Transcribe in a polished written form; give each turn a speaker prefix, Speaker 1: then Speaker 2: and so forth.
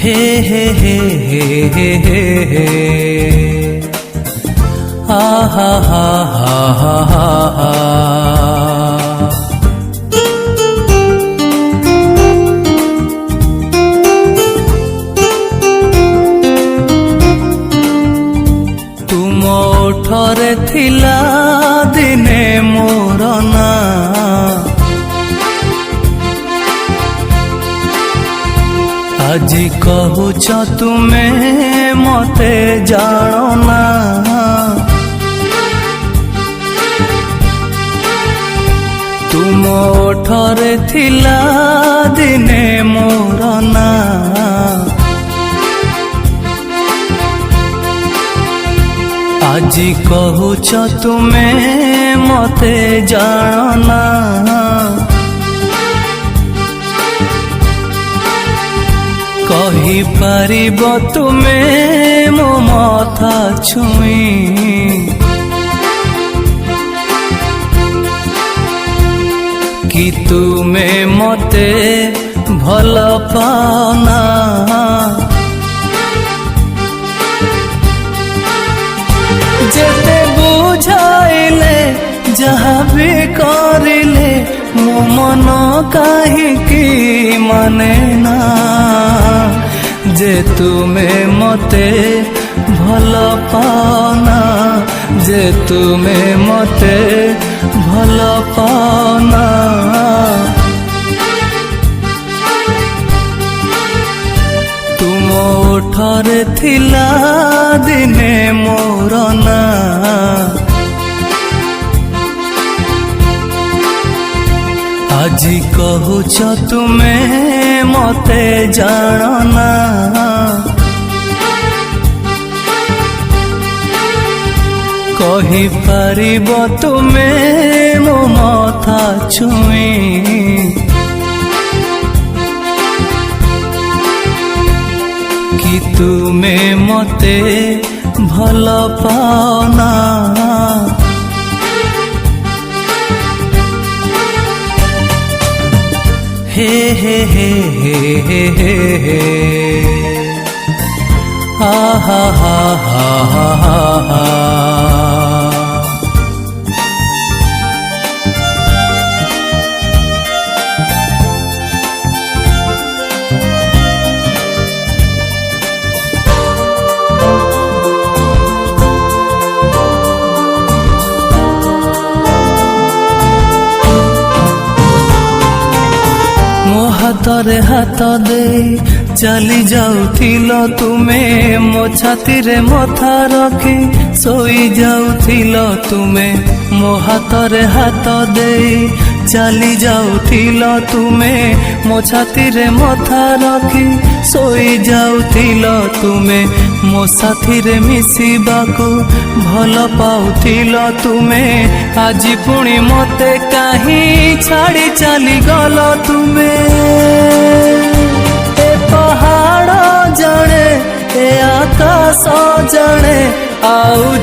Speaker 1: हे हे हे हे हे हे हे हा हा हा हा हा हा। तुम ओठरे थिला दिने मोर ना, आजी कहूच तुमे मते जानो ना। तुम ओठरे थिला दिने मोर ना, आजी कहूच तुमे मते जानो ना। कही पारिब तुमे मो मथा छुई, कि तुमे मते भल पाना। जेते बुझाइले जहाँ भी करिले मो मन काहिकी माने ना। जे तुमे मते भल पाना, जे तुमे मते भल पाना। तुम ओठरे थिला दिने मोर ना, आजी कहूच तुमे मते जानो ना। कही पारिब तुमे मो मथा छुई, कि तुमे मते भल पाना। हे हे हे हे हे हे हे हा हा हा हा हा हा। हाथरे हाथ दे चली जाउथिल तुमे, मो छाती रे मथा रखी सोई जाउथिल तुमे। मो हाथरे हाथ दे चली जाउथिल तुमे, मो छाती रे मथा रखी सोई जाउथिल तुमे। मो साथी रे मिसिबाको भल पाउथिल तुमे, आजी पुणी मते काहे छाड़ी चली गल तुमे। ए पहाड़ जणे ए आकाश जणे आउ